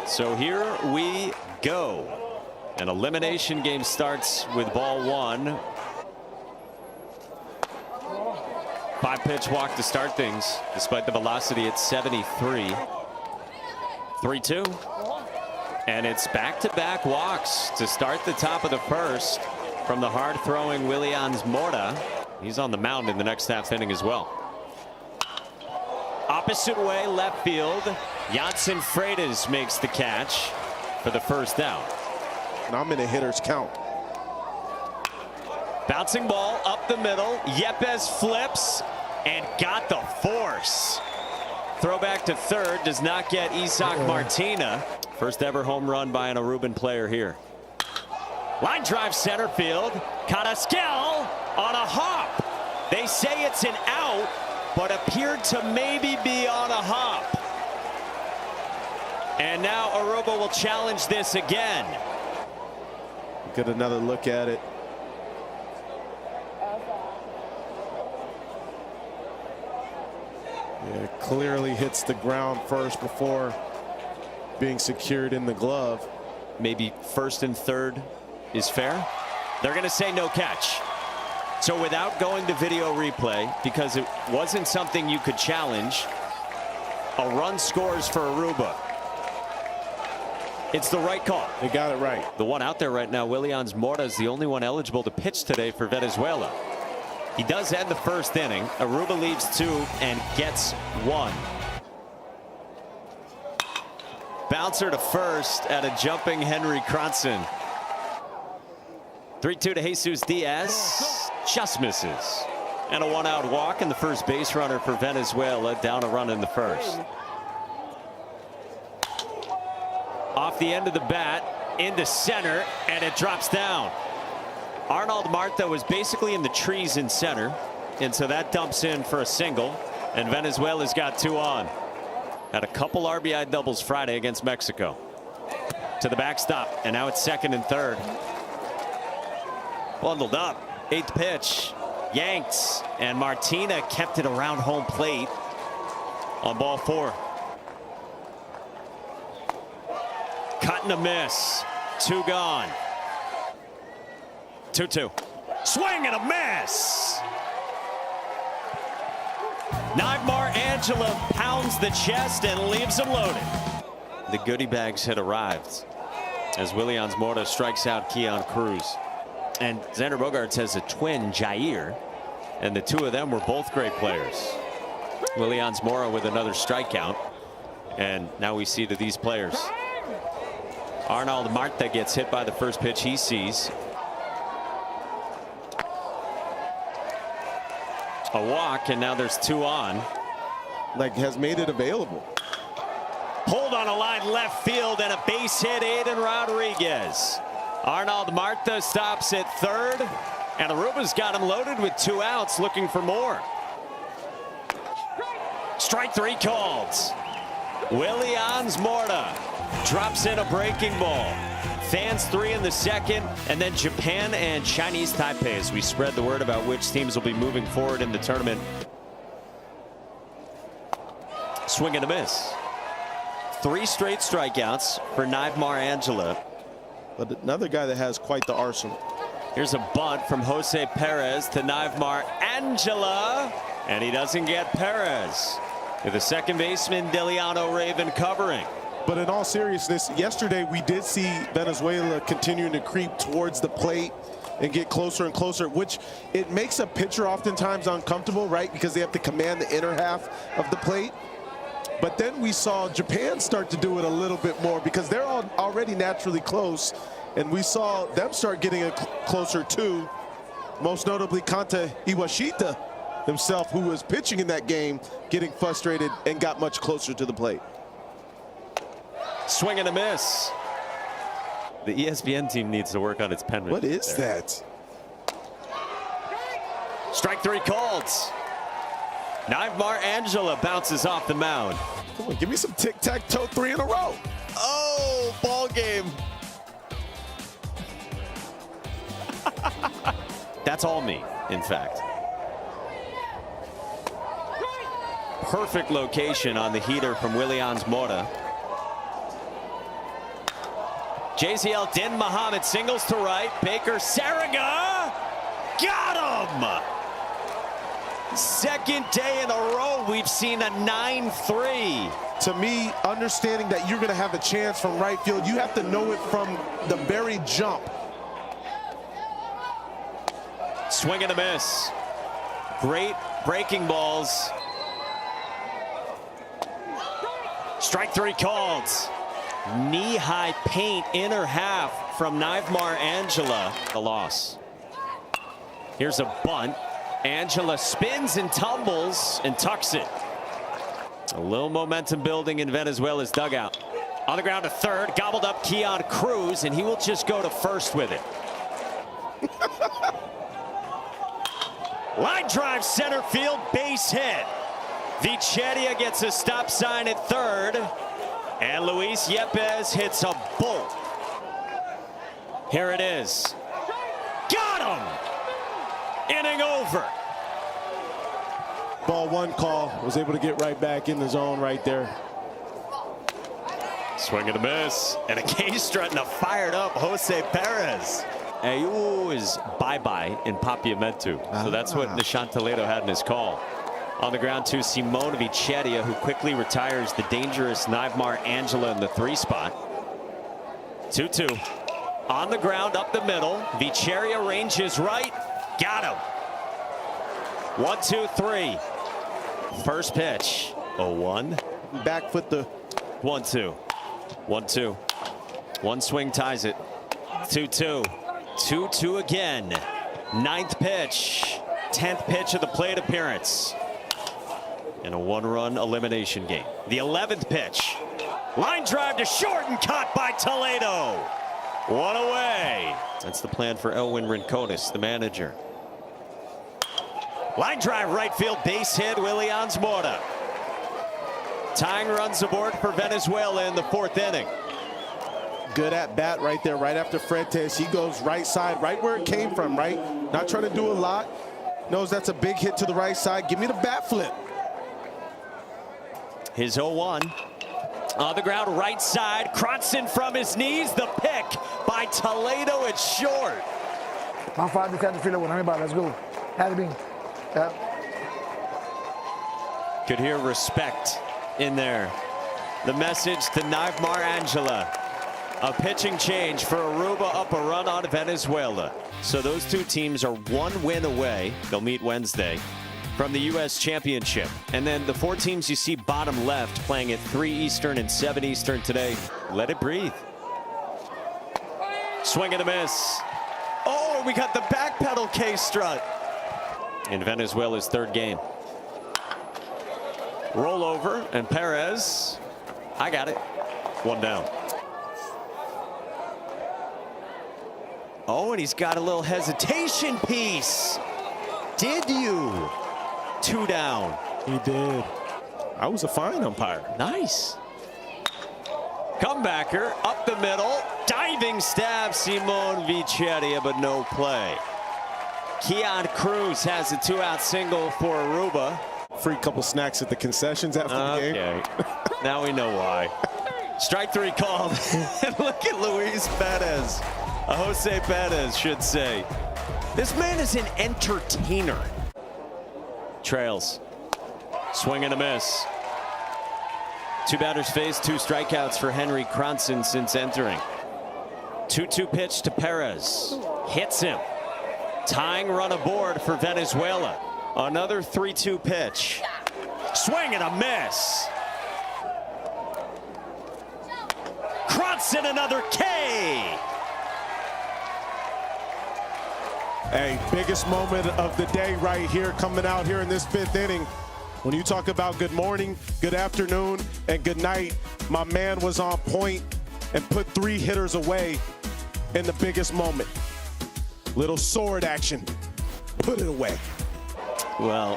So here we go. An elimination game starts with ball one. 5-pitch walk to start things, despite the velocity at 73. 3-2. And it's back-to-back walks to start the top of the first from the hard-throwing Williamsport. He's on the mound in the next half inning as well. Opposite way, left field. Janssen Freitas makes the catch for the first out. And I'm in a hitter's count. Bouncing ball up the middle. Yepes flips and got the force. Throwback to third, does not get Isaac Martina. First ever home run by an Aruban player here. Line drive center field. Carrasquel on a hop. They say it's an out, but appeared to maybe be on a hop. And now Aruba will challenge this again. Get another look at it. Yeah, clearly hits the ground first before being secured in the glove. Maybe first and third is fair. They're going to say no catch. So without going to video replay, because it wasn't something you could challenge, a run scores for Aruba. It's the right call. They got it right. The one out there right now, Williamsport, is the only one eligible to pitch today for Venezuela. He does end the first inning. Aruba leads 2 and gets 1. Bouncer to first at a jumping Henry Cronson. 3-2 to Jesus Diaz. Just misses. And a one-out walk, and the first base runner for Venezuela down a run in the first. Off the end of the bat, into center, and it drops down. Arnold Marta was basically in the trees in center, and so that dumps in for a single, and Venezuela's got 2 on. Had a couple RBI doubles Friday against Mexico. To the backstop, and now it's second and third. Bundled up, 8th pitch, yanked, and Martina kept it around home plate on ball 4. Cut and a miss. 2 gone. 2-2. Swing and a miss. Neymar Angela pounds the chest and leaves him loaded. The goodie bags had arrived as Williamsport strikes out Keon Cruz. And Xander Bogaerts has a twin, Jair, and the 2 of them were both great players. Williamsport with another strikeout, and now we see to these players. Arnold Marta gets hit by the first pitch he sees. A walk, and now there's 2 on. Like, has made it available. Pulled on a line left field, and a base hit, Aiden Rodriguez. Arnold Marta stops at third, and Aruba's got him loaded with 2 outs, looking for more. Strike 3 called. Williamsport drops in a breaking ball. Fans 3 in the second, and then Japan and Chinese Taipei as we spread the word about which teams will be moving forward in the tournament. Swing and a miss. 3 straight strikeouts for Neymar Angela. But another guy that has quite the arsenal. Here's a bunt from Jose Perez to Neymar Angela, and he doesn't get Perez. With the second baseman Deliano Raven covering. But in all seriousness, yesterday we did see Venezuela continuing to creep towards the plate and get closer and closer, which it makes a pitcher oftentimes uncomfortable, right? Because they have to command the inner half of the plate. But then we saw Japan start to do it a little bit more because they're already naturally close, and we saw them start getting closer too. Most notably Kanta Iwashita himself, who was pitching in that game, getting frustrated and got much closer to the plate. Swing and a miss. The ESPN team needs to work on its penmanship. What is that? Strike 3 called. Neymar Angela bounces off the mound. Come on, give me some tic-tac-toe 3 in a row. Oh, ball game. That's all me, in fact. Perfect location on the heater from Williamsport. JZL Din Muhammad singles to right. Baker Saraga got him. Second day in a row we've seen a 9-3. To me, understanding that you're going to have a chance from right field, you have to know it from the very jump. Swing and a miss. Great breaking balls. Strike three called. Knee-high paint inner half from Nivemar Angela. The loss. Here's a bunt. Angela spins and tumbles and tucks it. A little momentum building in Venezuela's dugout. On the ground to third, gobbled up Keon Cruz, and he will just go to first with it. Line drive center field, base hit. Vicheria gets a stop sign at third, and Luis Yepes hits a bolt. Here it is. Got him! Inning over. Ball one call, was able to get right back in the zone right there. Swing and a miss, and a case strutting a fired up Jose Perez. Ayu is bye-bye in Papiamentu, so that's what Nishan Toledo had in his call. On the ground to Simone Vicheria, who quickly retires the dangerous Nivemar Angela in the 3 spot. 2-2. On the ground up the middle. Vicheria ranges right. Got him. 1-2-3. First pitch. 0-1. Back foot the 1-2. 1-2. One swing ties it. 2-2. 2-2 again. 9th pitch. 10th pitch of the plate appearance. In a 1-run elimination game. The 11th pitch. Line drive to short and caught by Toledo. One away. That's the plan for Elwin Rincones, the manager. Line drive right field, base hit, Williamsport. Tying runs aboard for Venezuela in the 4th inning. good at bat right there, right after Fuentes. He goes right side, right where it came from, right? Not trying to do a lot. Knows that's a big hit to the right side. Give me the bat flip. His 0-1. On the ground, right side. Cronson from his knees. The pick by Toledo. It's short. My father had to feel it when I'm about. Let's go. Had to be. Yeah. Could hear respect in there. The message to Nivemar Angela. A pitching change for Aruba, up a run on Venezuela. So those two teams are one win away. They'll meet Wednesday from the U.S. Championship. And then the four teams you see bottom left playing at 3 Eastern and 7 Eastern today. Let it breathe. Swing and a miss. Oh, we got the back pedal K strut in Venezuela's third game. Rollover, and Perez. I got it. One down. Oh, and he's got a little hesitation piece. Did you? 2 down. He did. I was a fine umpire. Nice. Comebacker up the middle. Diving stab, Simone Vicheria, but no play. Keon Cruz has a 2-out single for Aruba. Free couple snacks at the concessions after the game. Now we know why. Strike 3 called. And look at Luis Perez. Jose Perez should say. This man is an entertainer. Trails. Swing and a miss. 2 batters faced, 2 strikeouts for Henry Cronson since entering. 2-2 pitch to Perez. Hits him. Tying run aboard for Venezuela. Another 3-2 pitch. Swing and a miss. Cronson, another K. Hey, biggest moment of the day right here, coming out here in this 5th inning. When you talk about good morning, good afternoon, and good night, my man was on point and put 3 hitters away in the biggest moment. Little sword action. Put it away. Well,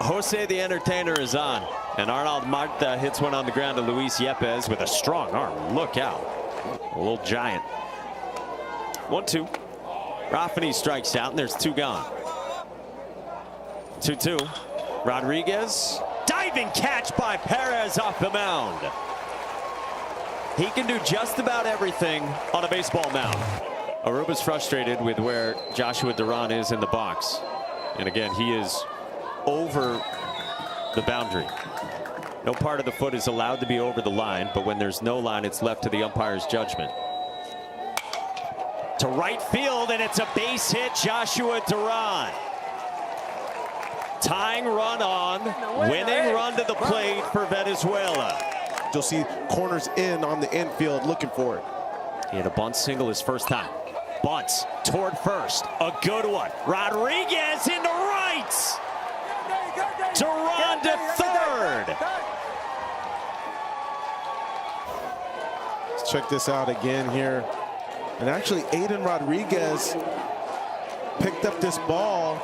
Jose the Entertainer is on. And Arnold Marta hits one on the ground to Luis Yepes with a strong arm. Look out. A little giant. 1-2. Rafferty strikes out, and there's 2 gone. 2-2. Rodriguez. Diving catch by Perez off the mound. He can do just about everything on a baseball mound. Aruba's frustrated with where Joshua Duran is in the box. And again, he is over the boundary. No part of the foot is allowed to be over the line, but when there's no line, it's left to the umpire's judgment. To right field, and it's a base hit, Joshua Duran. Tying run on, winning run to the plate for Venezuela. You'll see corners in on the infield looking for it. He had a bunt single his first time. Bunts toward first. A good one. Rodriguez into right. Duran to third. Let's check this out again here. And actually, Aiden Rodriguez picked up this ball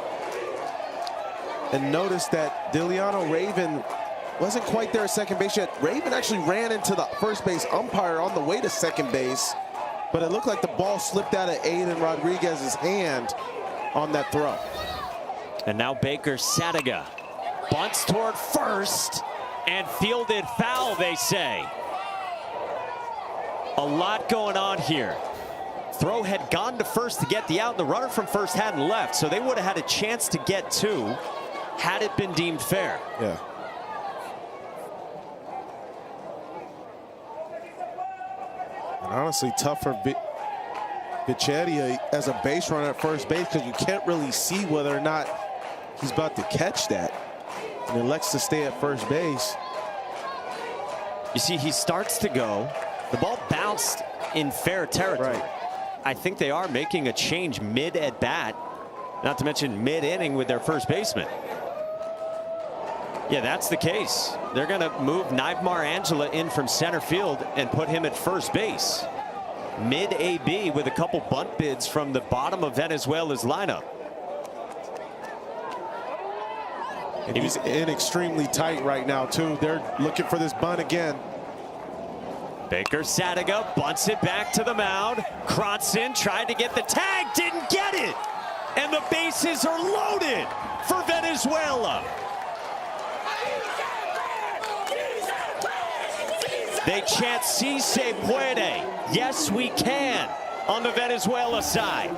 and noticed that Diliano Raven wasn't quite there at second base yet. Raven actually ran into the first base umpire on the way to second base, but it looked like the ball slipped out of Aiden Rodriguez's hand on that throw. And now Baker Sadiga bunts toward first and fielded foul, they say. A lot going on here. Throw had gone to first to get the out, and the runner from first hadn't left, so they would have had a chance to get two had it been deemed fair. Yeah. And honestly, tough for Bicheria as a base runner at first base, because you can't really see whether or not he's about to catch that. And elects to stay at first base. You see, he starts to go. The ball bounced in fair territory. Right. I think they are making a change mid at bat, not to mention mid inning with their first baseman. Yeah, that's the case. They're going to move Naibmar Angela in from center field and put him at first base. Mid AB with a couple bunt bids from the bottom of Venezuela's lineup. And he's in extremely tight right now, too. They're looking for this bunt again. Baker Sadiga bunts it back to the mound. Cronson tried to get the tag, didn't get it. And the bases are loaded for Venezuela. They chant "Si se puede," yes we can, on the Venezuela side.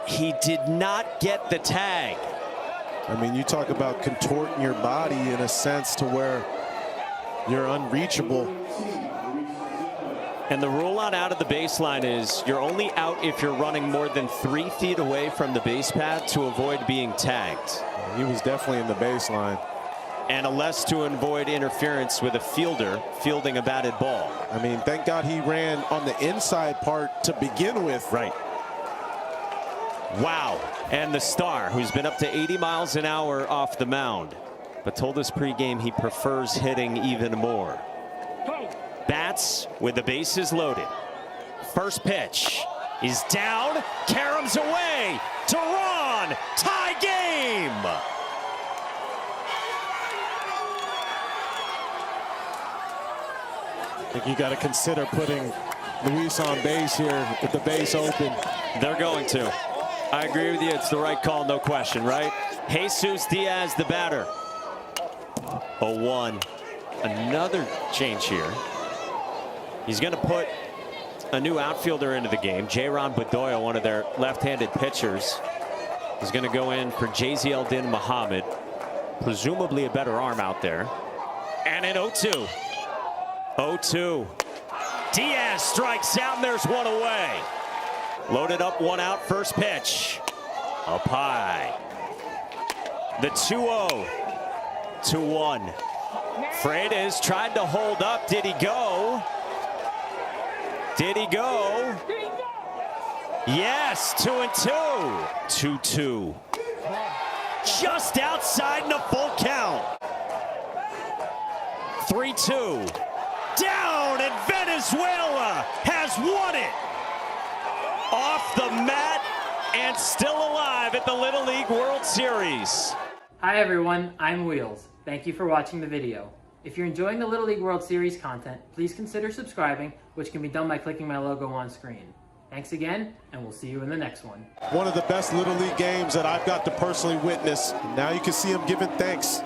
He did not get the tag. I mean, you talk about contorting your body in a sense to where you're unreachable. And the rule on out of the baseline is you're only out if you're running more than 3 feet away from the base path to avoid being tagged. He was definitely in the baseline. And unless to avoid interference with a fielder fielding a batted ball. I mean, thank God he ran on the inside part to begin with. Right. Wow. And the star, who's been up to 80 miles an hour off the mound, but told us pregame he prefers hitting even more. Bats with the bases loaded. First pitch is down. Karam's away. Duran, tie game. I think you got to consider putting Luis on base here with the base open. They're going to. I agree with you. It's the right call, no question, right? Jesus Diaz, the batter. 0-1. Another change here. He's going to put a new outfielder into the game. Jayron Bedoya, one of their left-handed pitchers, is going to go in for Jaziel Din Muhammad. Presumably a better arm out there. And an 0-2. 0-2. Diaz strikes out, and there's one away. Loaded up, one out, first pitch. Up high. The 2-0. 2-1. Freitas tried to hold up. Did he go? Did he go? Yes, 2-2. 2-2. Just outside and a full count. 3-2. Down, and Venezuela has won it. Off the mat and still alive at the Little League World Series. Hi everyone, I'm Wheels. Thank you for watching the video. If you're enjoying the Little League World Series content, please consider subscribing, which can be done by clicking my logo on screen. Thanks again, and we'll see you in the next one. One of the best Little League games that I've got to personally witness. Now you can see him giving thanks.